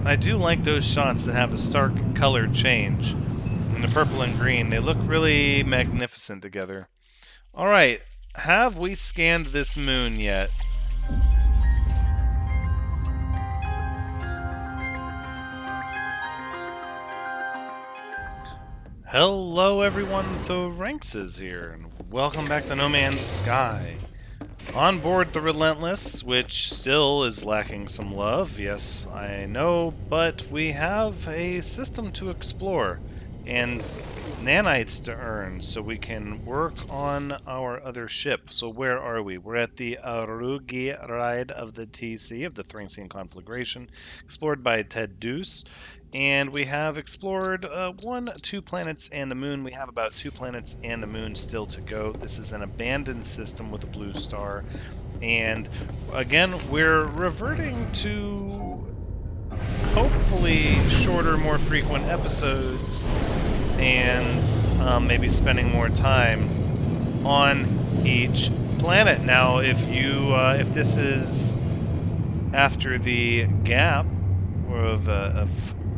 I do like those shots that have a stark color change. And the purple and green, they look really magnificent together. Alright, have we scanned this moon yet? Hello everyone, the Ranks is here, and welcome back to No Man's Sky. On board the Relentless, which still is lacking some love, yes, I know, but we have a system to explore and nanites to earn so we can work on our other ship. So where are we? We're at the Arugi ride of the TC, of the Thracian Conflagration, explored by Ted Deuce. And we have explored 2 planets and a moon. We have about 2 planets and a moon still to go. This is an abandoned system with a blue star. And again, we're reverting to hopefully shorter, more frequent episodes and maybe spending more time on each planet. Now, if this is after the gap of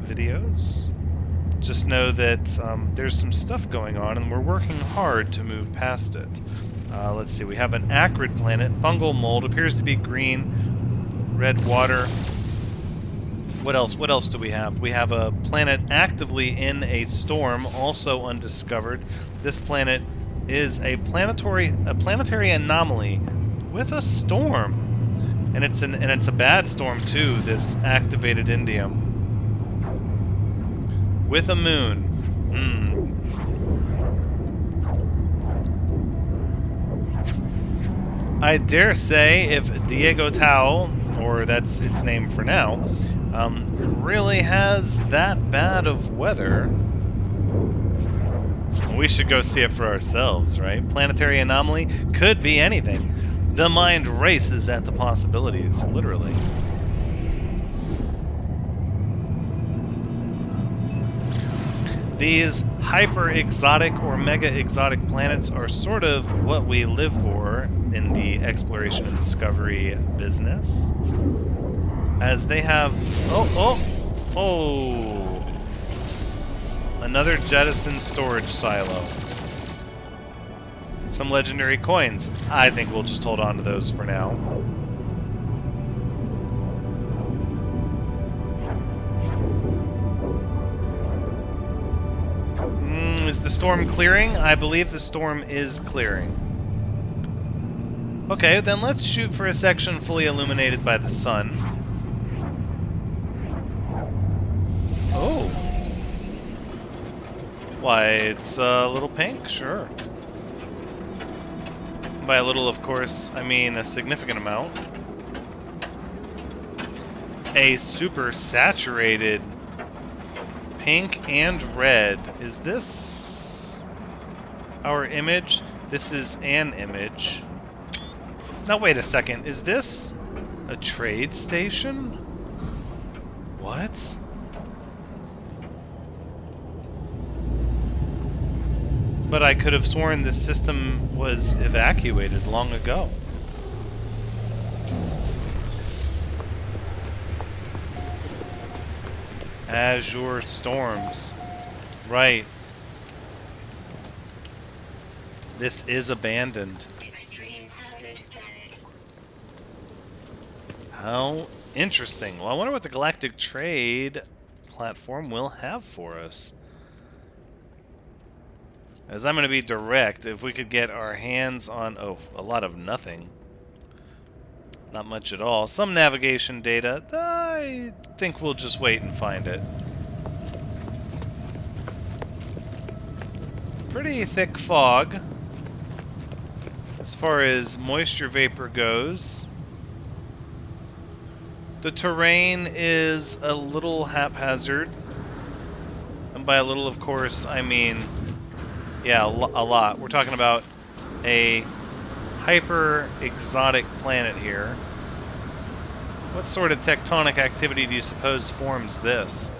videos, just know that there's some stuff going on, and we're working hard to move past it. Let's see, we have an acrid planet. Fungal mold appears to be green, red water. What else? What else do we have? We have a planet actively in a storm, also undiscovered. This planet is a planetary anomaly with a storm, and it's a bad storm too. This activated indium with a moon. I dare say if Diego Tau, or that's its name for now, really has that bad of weather, we should go see it for ourselves, right? Planetary anomaly could be anything. The mind races at the possibilities, literally. These hyper-exotic or mega-exotic planets are sort of what we live for in the exploration and discovery business. As they have... Oh! Another jettison storage silo. Some legendary coins. I think we'll just hold on to those for now. Is the storm clearing? I believe the storm is clearing. Okay, then let's shoot for a section fully illuminated by the sun. Oh. Why, it's a little pink? Sure. By a little, of course, I mean a significant amount. A super saturated pink and red. Is this our image? This is an image. Now wait a second, is this a trade station? What? But I could have sworn this system was evacuated long ago. Azure storms. Right. This is abandoned. Extreme hazard planet. How interesting. Well, I wonder what the Galactic Trade platform will have for us. As I'm going to be direct, if we could get our hands on... Oh, a lot of nothing. Not much at all. Some navigation data. I think we'll just wait and find it. Pretty thick fog. As far as moisture vapor goes, the terrain is a little haphazard. And by a little, of course, I mean, yeah, a lot. We're talking about a hyper-exotic planet here. What sort of tectonic activity do you suppose forms this?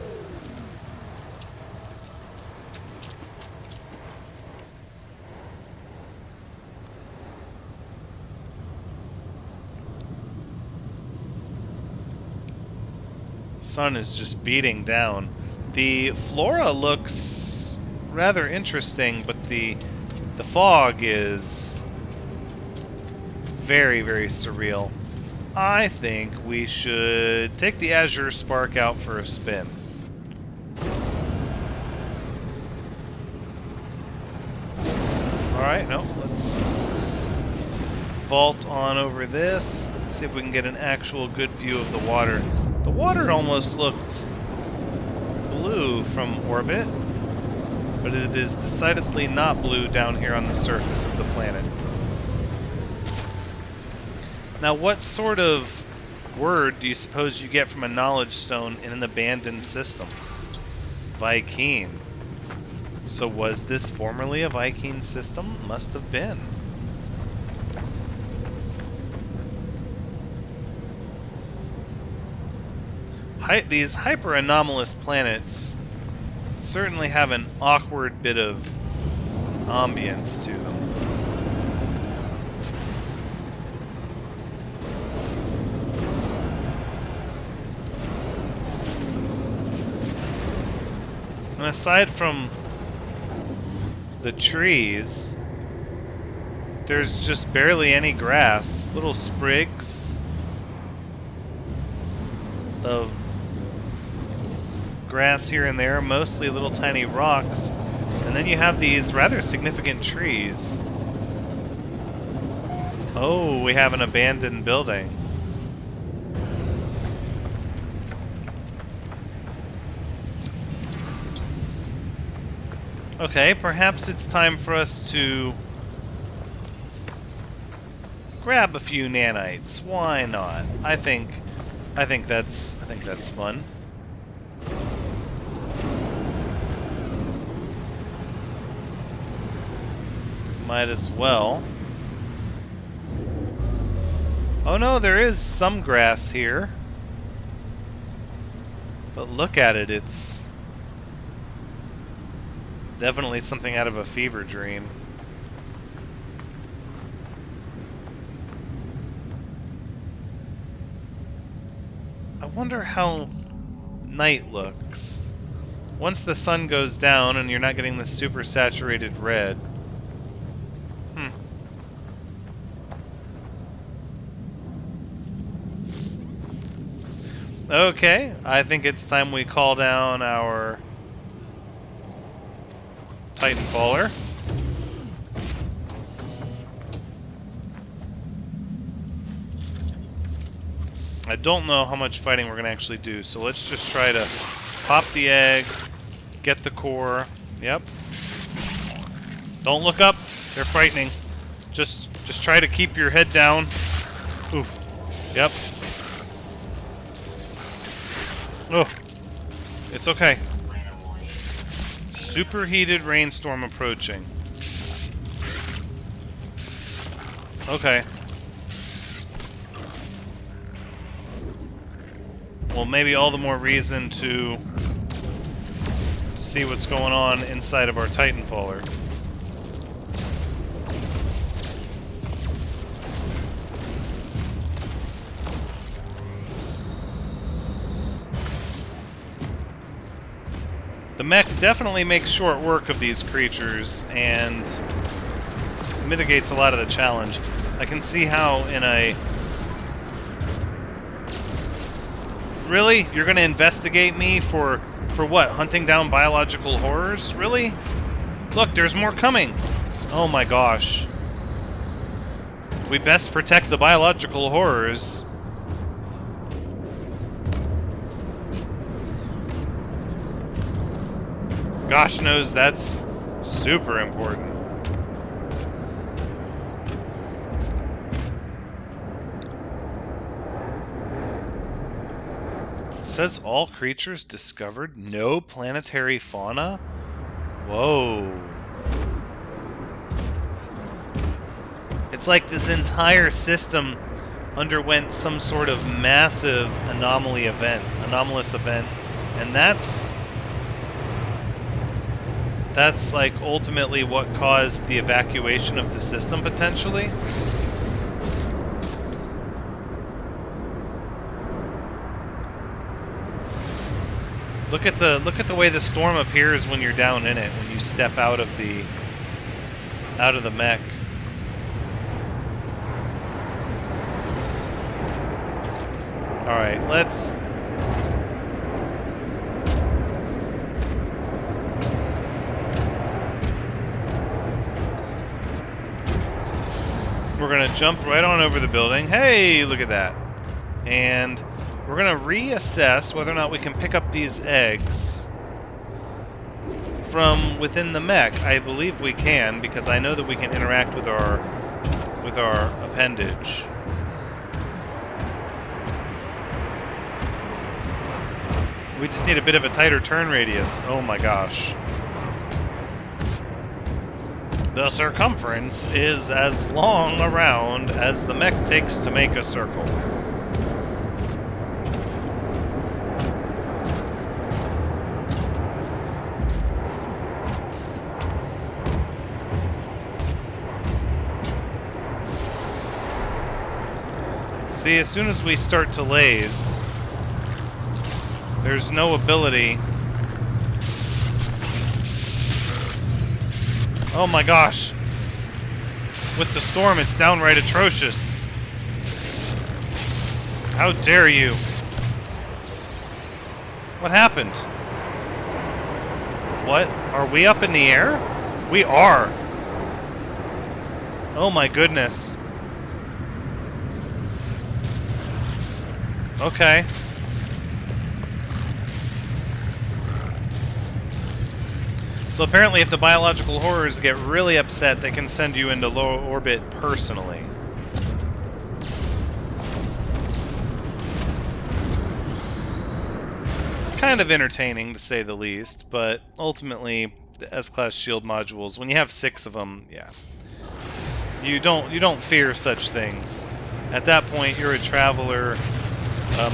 sun is just beating down. The flora looks rather interesting, but the fog is very, very surreal. I think we should take the Azure Spark out for a spin. Alright, no, let's vault on over this. Let's see if we can get an actual good view of the water. The water almost looked blue from orbit, but it is decidedly not blue down here on the surface of the planet. Now, what sort of word do you suppose you get from a knowledge stone in an abandoned system? Vy'keen. So was this formerly a Vy'keen system? Must have been. These hyper-anomalous planets certainly have an awkward bit of ambience to them. And aside from the trees, there's just barely any grass. Little sprigs of grass here and there, mostly little tiny rocks. And then you have these rather significant trees. Oh, we have an abandoned building. Okay, perhaps it's time for us to grab a few nanites. Why not? I think that's fun. Might as well. Oh no, there is some grass here. But look at it, it's definitely something out of a fever dream. I wonder how night looks. Once the sun goes down and you're not getting the super saturated red. Okay, I think it's time we call down our Titanfaller. I don't know how much fighting we're going to actually do, so let's just try to pop the egg, get the core. Yep. Don't look up. They're frightening. Just try to keep your head down. Oof. Yep. Oh. It's okay. Superheated rainstorm approaching. Okay. Well, maybe all the more reason to see what's going on inside of our Titanfaller. The mech definitely makes short work of these creatures and mitigates a lot of the challenge. I can see how in a... Really? You're gonna investigate me for what? Hunting down biological horrors? Really? Look, there's more coming! Oh my gosh. We best protect the biological horrors. Gosh knows that's super important. It says all creatures discovered, no planetary fauna? Whoa. It's like this entire system underwent some sort of massive anomalous event, and that's like ultimately what caused the evacuation of the system, potentially. Look at the way the storm appears when you're down in it, when you step out of the mech. Alright, let's... We're gonna jump right on over the building. Hey, look at that. And we're gonna reassess whether or not we can pick up these eggs from within the mech. I believe we can, because I know that we can interact with our appendage. We just need a bit of a tighter turn radius. Oh my gosh. The circumference is as long around as the mech takes to make a circle. See, as soon as we start to laze, there's no ability. Oh my gosh. With the storm, it's downright atrocious. How dare you? What happened? What? Are we up in the air? We are. Oh my goodness. Okay. So apparently if the biological horrors get really upset, they can send you into low orbit personally. Kind of entertaining, to say the least, but ultimately, the S-Class shield modules, when you have 6 of them, yeah. You don't fear such things. At that point, you're a traveler,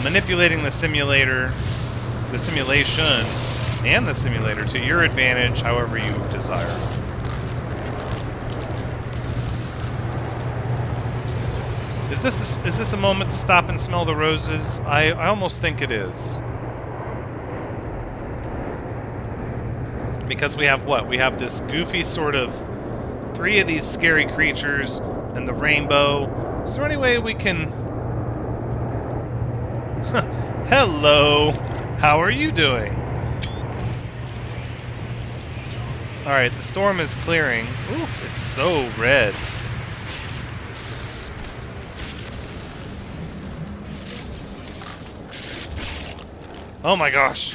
manipulating the simulation, and the simulator to your advantage, however you desire. Is this a moment to stop and smell the roses? I almost think it is. Because we have what? We have this goofy sort of 3 of these scary creatures and the rainbow. Is there any way we can... Hello! How are you doing? Alright, the storm is clearing. Ooh, it's so red. Oh my gosh.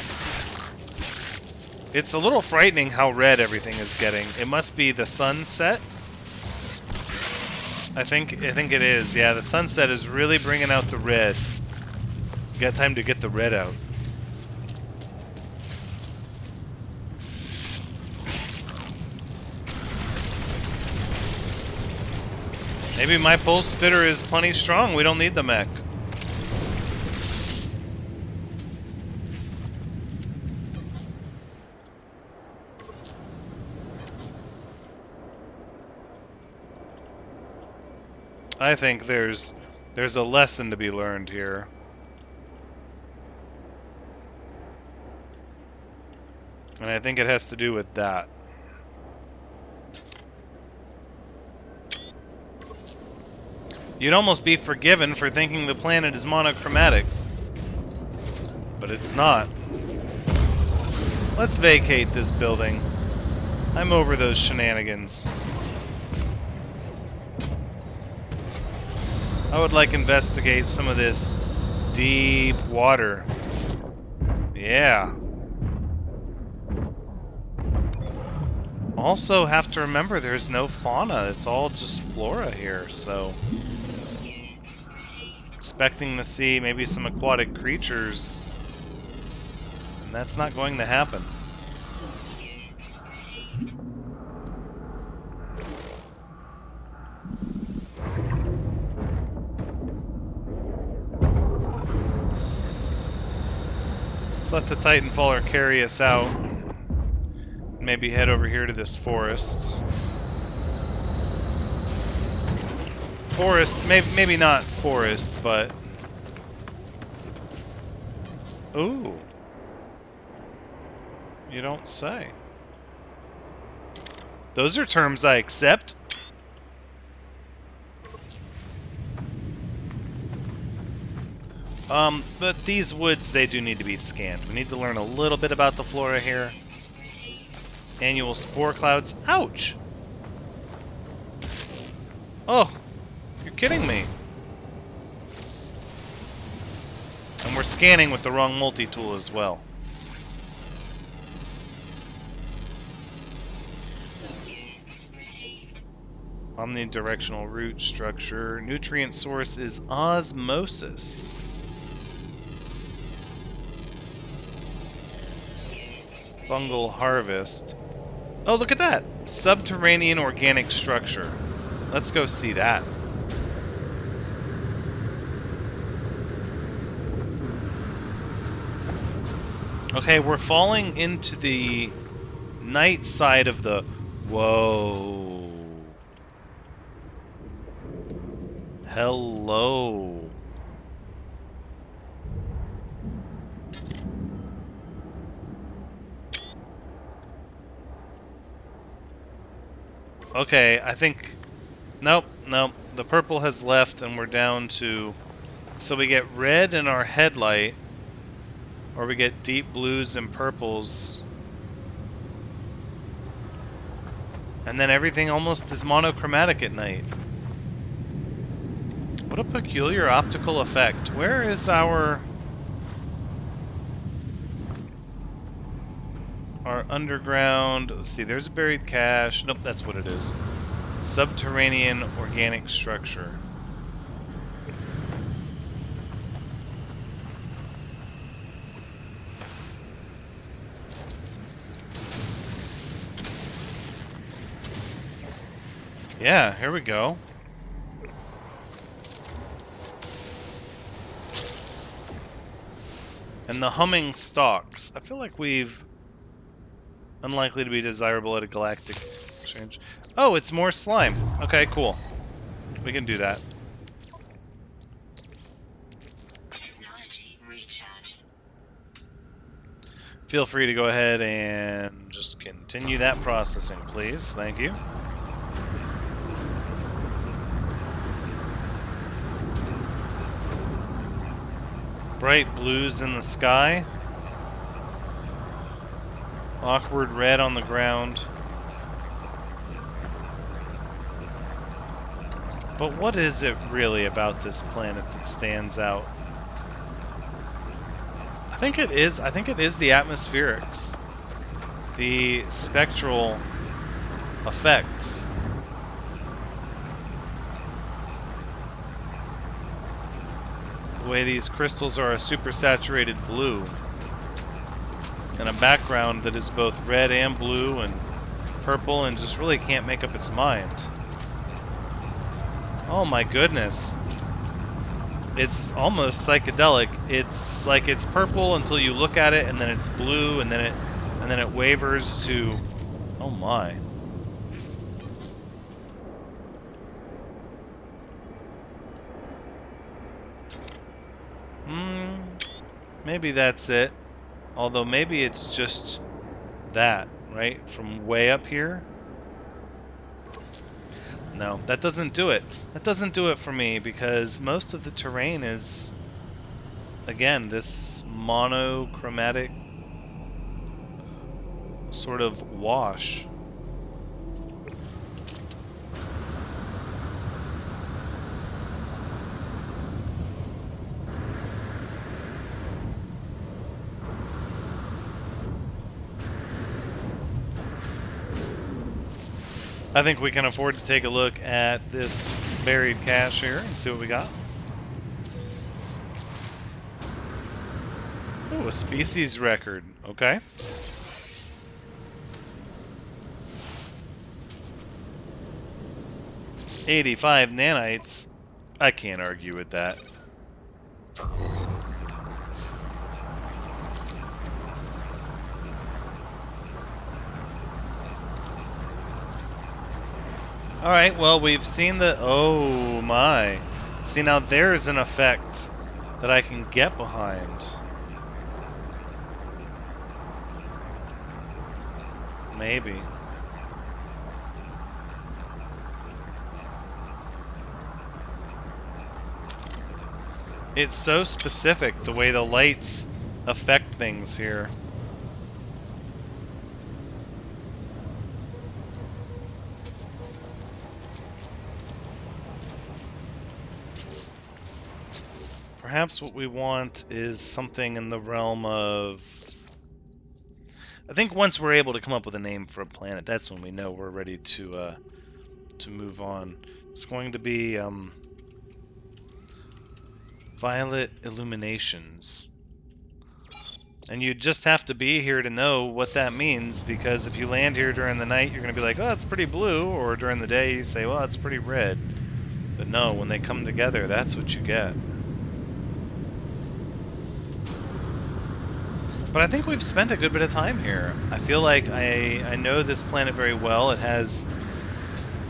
It's a little frightening how red everything is getting. It must be the sunset. I think it is. Yeah, the sunset is really bringing out the red. You got time to get the red out. Maybe my pulse fitter is plenty strong. We don't need the mech. I think there's a lesson to be learned here. And I think it has to do with that. You'd almost be forgiven for thinking the planet is monochromatic. But it's not. Let's vacate this building. I'm over those shenanigans. I would like to investigate some of this deep water. Yeah. Also have to remember there's no fauna. It's all just flora here, so... expecting to see maybe some aquatic creatures. And that's not going to happen. Let the Titanfaller carry us out. Maybe head over here to this forest. Maybe not forest, but... Ooh. You don't say. Those are terms I accept. But these woods, they do need to be scanned. We need to learn a little bit about the flora here. Annual spore clouds. Ouch! Oh, you're kidding me. And we're scanning with the wrong multi-tool as well. Omnidirectional root structure. Nutrient source is osmosis. Fungal harvest. Oh, look at that! Subterranean organic structure. Let's go see that. Okay, we're falling into the night side of the... Whoa. Hello. Okay, I think... Nope. The purple has left and we're down to... So we get red in our headlight, or we get deep blues and purples. And then everything almost is monochromatic at night. What a peculiar optical effect. Where is our underground... Let's see, there's a buried cache. Nope, that's what it is. Subterranean organic structure. Yeah, here we go. And the humming stalks. I feel like we've... Unlikely to be desirable at a galactic exchange. Oh, it's more slime. Okay, cool. We can do that. Technology recharge. Feel free to go ahead and just continue that processing, please. Thank you. Bright blues in the sky. Awkward red on the ground. But what is it really about this planet that stands out? I think it is the atmospherics. The spectral effects. The way these crystals are a supersaturated blue. And a background that is both red and blue and purple and just really can't make up its mind. Oh my goodness. It's almost psychedelic. It's like it's purple until you look at it, and then it's blue, and then it wavers to... Oh my. Maybe that's it. Although maybe it's just that, right? From way up here? No, that doesn't do it. That doesn't do it for me, because most of the terrain is, again, this monochromatic sort of wash. I think we can afford to take a look at this buried cache here and see what we got. Oh, a species record. Okay. $85 nanites. I can't argue with that. Alright, well, we've seen the... Oh, my. See, now there's an effect that I can get behind. Maybe. It's so specific, the way the lights affect things here. Perhaps what we want is something in the realm of... I think once we're able to come up with a name for a planet, that's when we know we're ready to move on. It's going to be violet illuminations. And you just have to be here to know what that means, because if you land here during the night, you're going to be like, oh, it's pretty blue, or during the day, you say, well, it's pretty red. But no, when they come together, that's what you get. But I think we've spent a good bit of time here. I feel like I know this planet very well. It has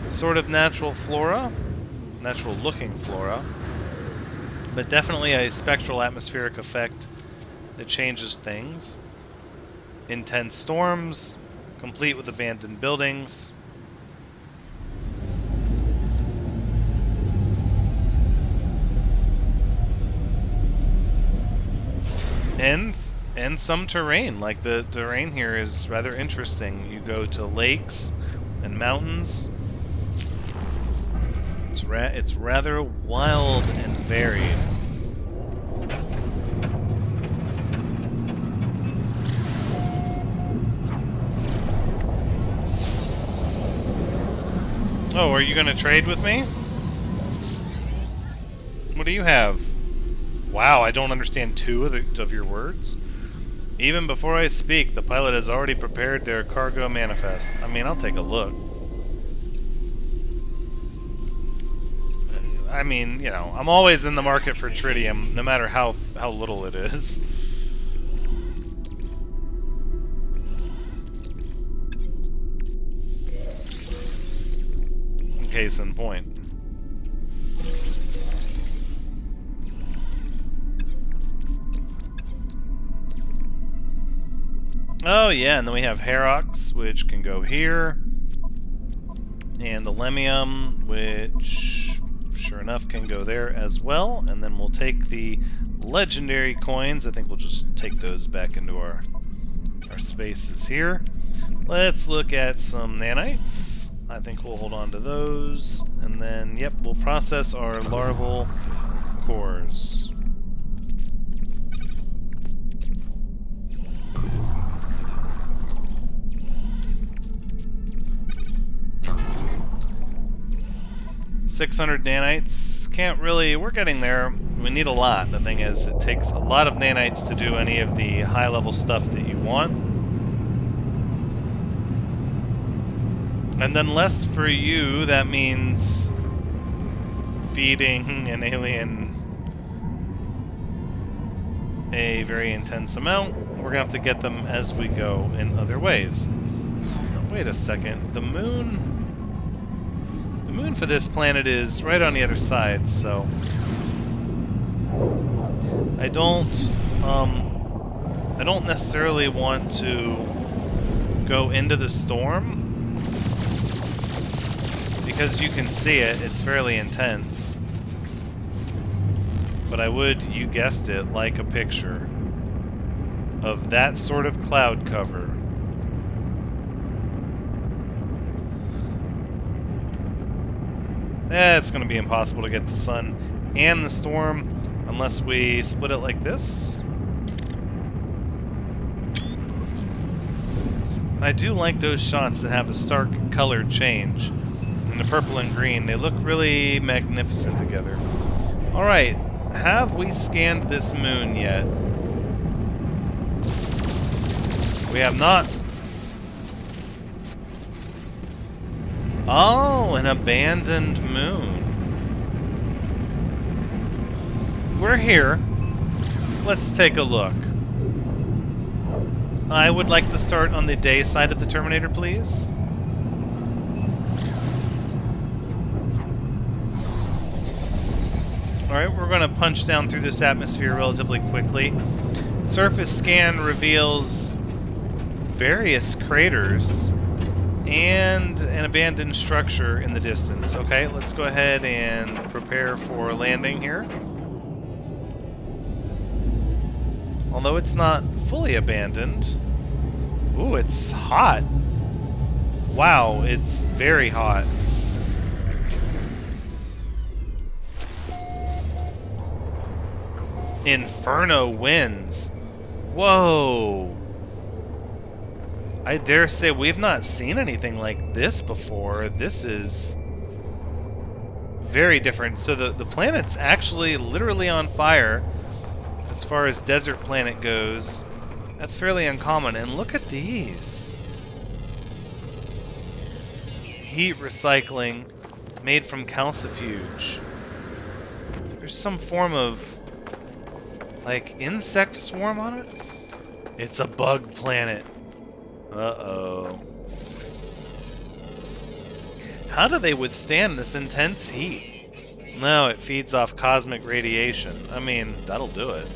sort of natural flora, natural-looking flora, but definitely a spectral atmospheric effect that changes things. Intense storms, complete with abandoned buildings. And some terrain, like the terrain here is rather interesting. You go to lakes and mountains. It's rather wild and varied. Oh, are you gonna trade with me? What do you have? Wow, I don't understand two of your words. Even before I speak, the pilot has already prepared their cargo manifest. I mean, I'll take a look. I mean, you know, I'm always in the market for tritium, no matter how little it is. Case in point. Oh yeah, and then we have Herox, which can go here. And the Lemium, which sure enough can go there as well. And then we'll take the legendary coins. I think we'll just take those back into our spaces here. Let's look at some nanites. I think we'll hold on to those. And then, yep, we'll process our larval cores. $600 nanites. Can't really... We're getting there. We need a lot. The thing is, it takes a lot of nanites to do any of the high-level stuff that you want. And then less for you, that means feeding an alien a very intense amount. We're going to have to get them as we go in other ways. Now, wait a second. The moon for this planet is right on the other side, so I don't necessarily want to go into the storm, because you can see it, it's fairly intense. But I would, you guessed it, like a picture of that sort of cloud cover. It's going to be impossible to get the sun and the storm unless we split it like this. I do like those shots that have a stark color change. And the purple and green, they look really magnificent together. Alright, have we scanned this moon yet? We have not. Oh, an abandoned moon. We're here. Let's take a look. I would like to start on the day side of the Terminator, please. Alright, we're going to punch down through this atmosphere relatively quickly. Surface scan reveals various craters and an abandoned structure in the distance. Okay, let's go ahead and prepare for landing here. Although it's not fully abandoned. Ooh, it's hot. Wow, it's very hot. Inferno winds. Whoa. I dare say we've not seen anything like this before. This is very different. So the planet's actually literally on fire as far as desert planet goes. That's fairly uncommon. And look at these. Heat recycling made from calcifuge. There's some form of like insect swarm on it. It's a bug planet. Uh-oh. How do they withstand this intense heat? No, it feeds off cosmic radiation. I mean, that'll do it.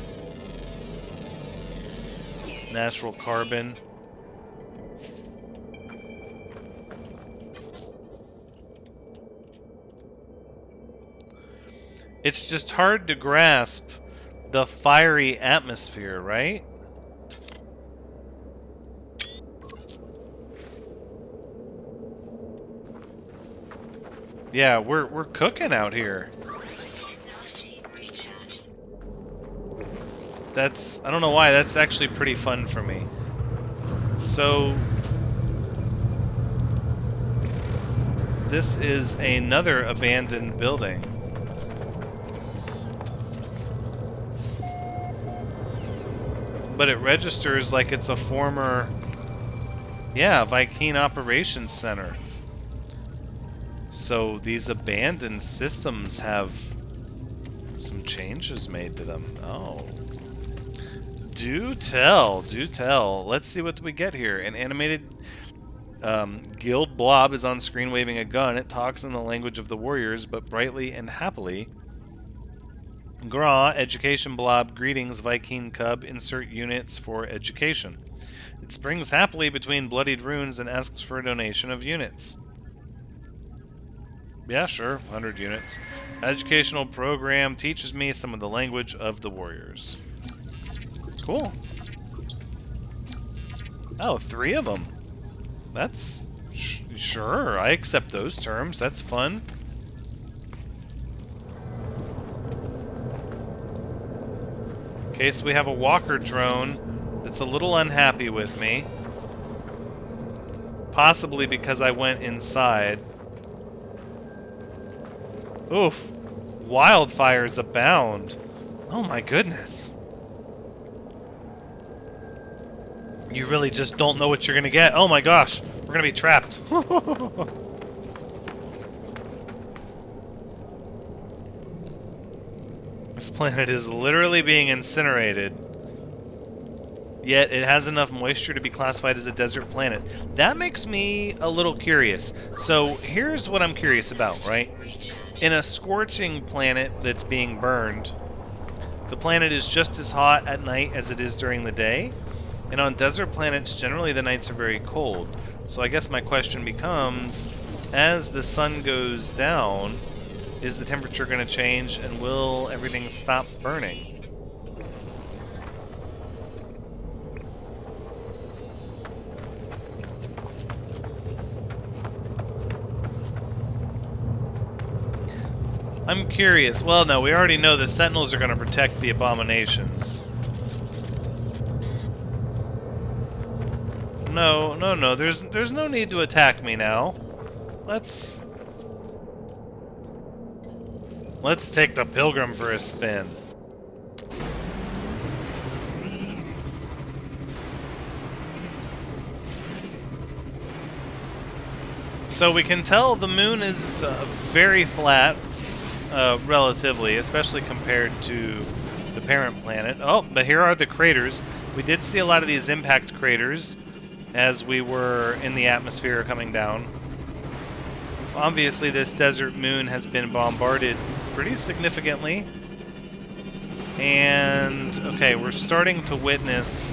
Natural carbon. It's just hard to grasp the fiery atmosphere, right? Yeah, we're cooking out here. Technology recharge. That's, I don't know why, that's actually pretty fun for me. So this is another abandoned building. But it registers like it's a former, yeah, Viking Operations Center. So these abandoned systems have some changes made to them. Oh. Do tell, do tell. Let's see what we get here. An animated guild blob is on screen waving a gun. It talks in the language of the warriors, but brightly and happily. Gra, education blob, greetings, Viking cub, insert units for education. It springs happily between bloodied runes and asks for a donation of units. Yeah, sure, 100 units. Educational program teaches me some of the language of the warriors. Cool. Oh, 3 of them. That's... sure, I accept those terms. That's fun. Okay, so we have a walker drone that's a little unhappy with me. Possibly because I went inside. Oof. Wildfires abound. Oh my goodness. You really just don't know what you're gonna get. Oh my gosh. We're gonna be trapped. This planet is literally being incinerated. Yet it has enough moisture to be classified as a desert planet. That makes me a little curious. So here's what I'm curious about, right? In a scorching planet that's being burned, the planet is just as hot at night as it is during the day. And on desert planets, generally the nights are very cold. So I guess my question becomes, as the sun goes down, is the temperature going to change and will everything stop burning? I'm curious. Well, no, we already know the Sentinels are going to protect the abominations. No, no, no. There's no need to attack me now. Let's take the Pilgrim for a spin. So we can tell the moon is very flat, relatively, especially compared to the parent planet. Oh, but here are the craters. We did see a lot of these impact craters as we were in the atmosphere coming down. So obviously this desert moon has been bombarded pretty significantly. And, okay, we're starting to witness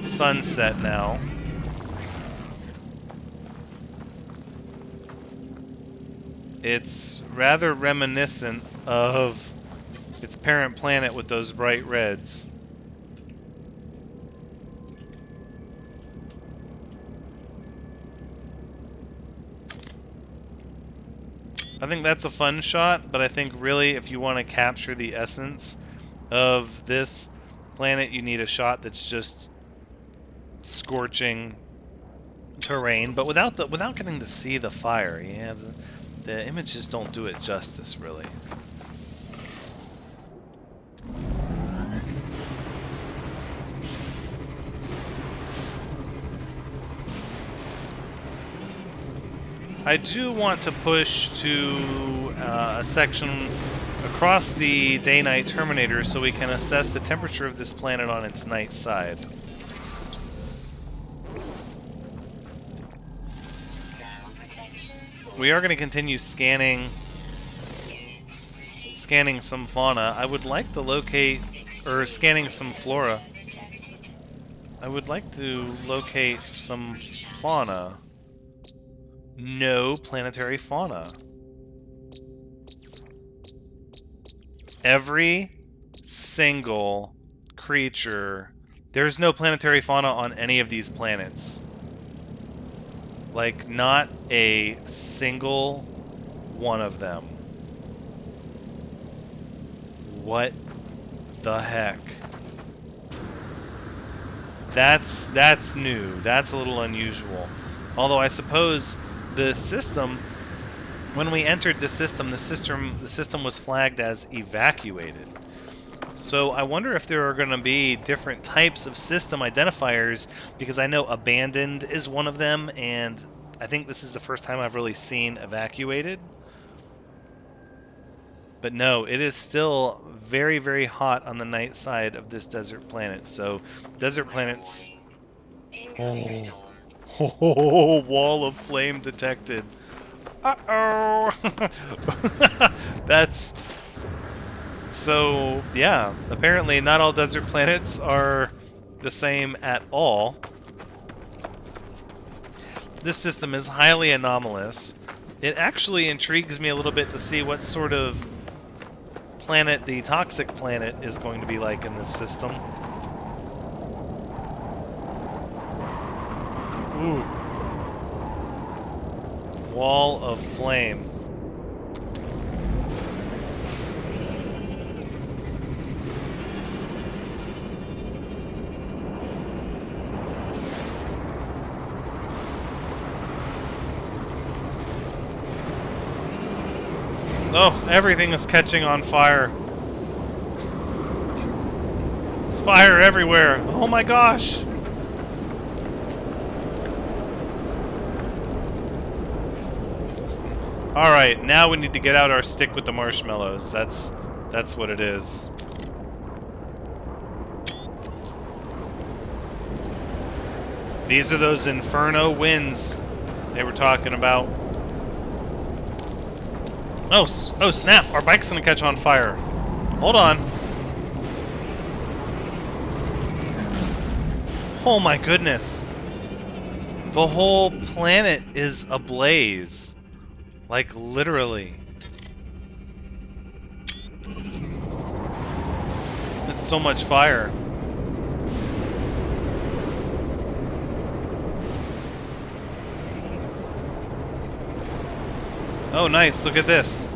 sunset now. It's rather reminiscent of its parent planet with those bright reds. I think that's a fun shot, but I think really if you want to capture the essence of this planet, you need a shot that's just scorching terrain, but without getting to see the fire. Yeah, the images don't do it justice, really. I do want to push to a section across the day-night terminator so we can assess the temperature of this planet on its night side. We are going to continue scanning some fauna. I would like to locate, or scanning some flora. I would like to locate some fauna. No planetary fauna. Every single creature. There's no planetary fauna on any of these planets. Like, not a single one of them. What the heck? That's new. That's a little unusual. Although I suppose the system, when we entered the system was flagged as evacuated. So I wonder if there are going to be different types of system identifiers, because I know abandoned is one of them, and I think this is the first time I've really seen evacuated. But no, it is still very, very hot on the night side of this desert planet. So desert planets... Oh, wall of flame detected. Uh-oh! That's... So, yeah. Apparently not all desert planets are the same at all. This system is highly anomalous. It actually intrigues me a little bit to see what sort of planet the toxic planet is going to be like in this system. Ooh. Wall of flame. Oh, everything is catching on fire. There's fire everywhere. Oh my gosh. Alright, now we need to get out our stick with the marshmallows. That's what it is. These are those inferno winds they were talking about. Oh snap! Our bike's gonna catch on fire. Hold on. Oh my goodness. The whole planet is ablaze. Like, literally. It's so much fire. Oh, nice. Look at this.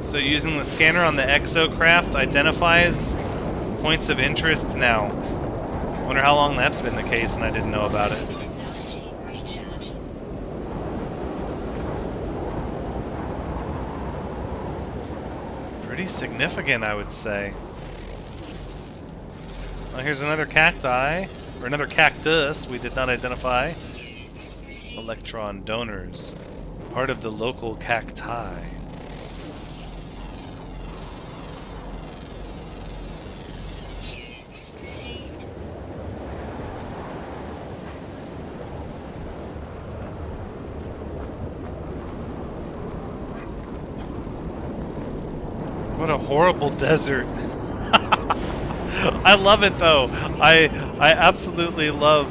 So using the scanner on the exocraft identifies points of interest now. Wonder how long that's been the case and I didn't know about it. Pretty significant, I would say. Well, here's another cacti, or another cactus we did not identify. Electron donors, part of the local cacti. What a horrible desert. I love it though. I absolutely love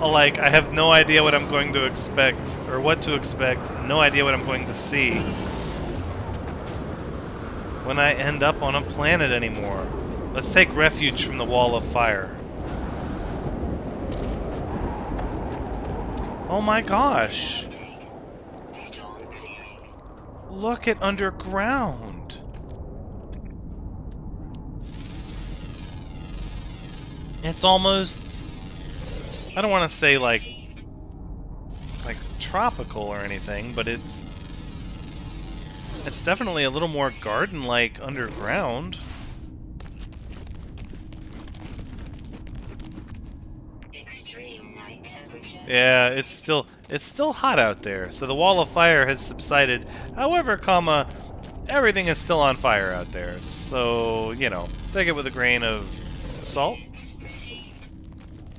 like, I have no idea what I'm going to expect, or what to expect, no idea what I'm going to see when I end up on a planet anymore. Let's take refuge from the wall of fire. Oh my gosh! Storm clearing. Look at underground! It's almost... I don't want to say like tropical or anything, but it's definitely a little more garden-like underground. Extreme night temperature. Yeah, it's still hot out there. So the wall of fire has subsided. However, comma, everything is still on fire out there. So, you know, take it with a grain of salt. Received.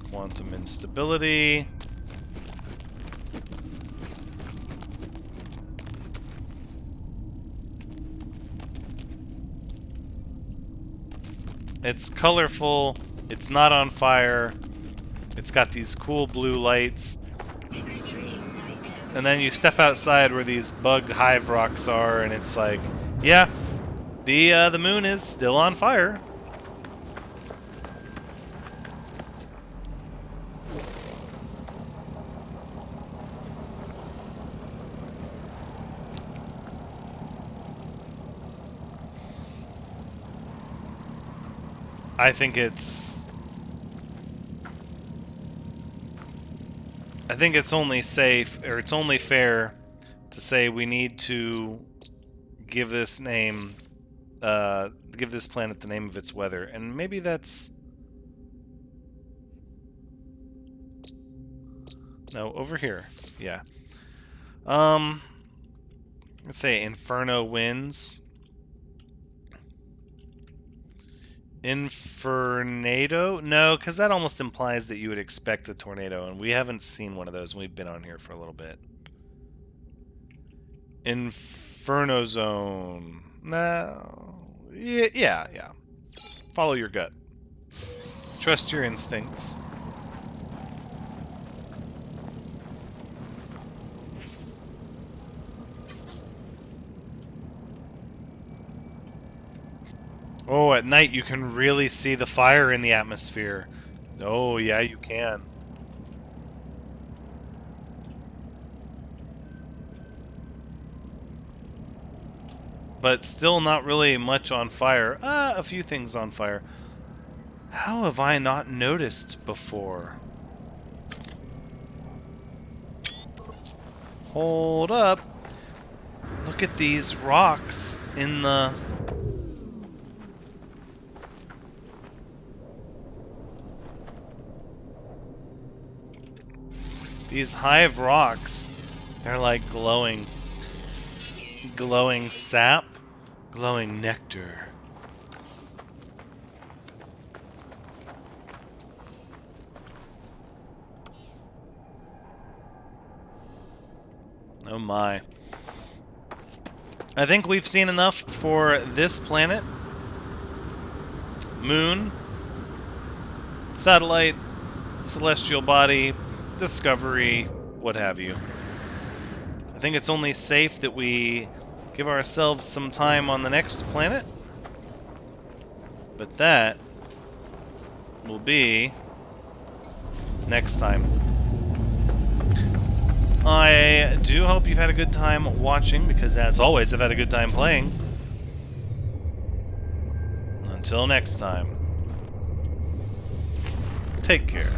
Quantum instability. It's colorful. It's not on fire. It's got these cool blue lights. Extreme night temperature. And then you step outside where these bug hive rocks are, and it's like, yeah, the moon is still on fire. I think it's only safe, or it's only fair to say we need to give this name, give this planet the name of its weather, and maybe that's... No, over here. Yeah. Let's say Inferno winds. Infernado? No, because that almost implies that you would expect a tornado, and we haven't seen one of those. We've been on here for a little bit. Inferno Zone. No. Yeah. Follow your gut. Trust your instincts. Oh, at night you can really see the fire in the atmosphere. Oh, yeah, you can. But still not really much on fire. A few things on fire. How have I not noticed before? Hold up. Look at these rocks in the... These hive rocks, they're like glowing sap, glowing nectar. Oh my. I think we've seen enough for this planet. Moon, satellite, celestial body, discovery, what have you. I think it's only safe that we give ourselves some time on the next planet. But that will be next time. I do hope you've had a good time watching, because as always, I've had a good time playing. Until next time, take care.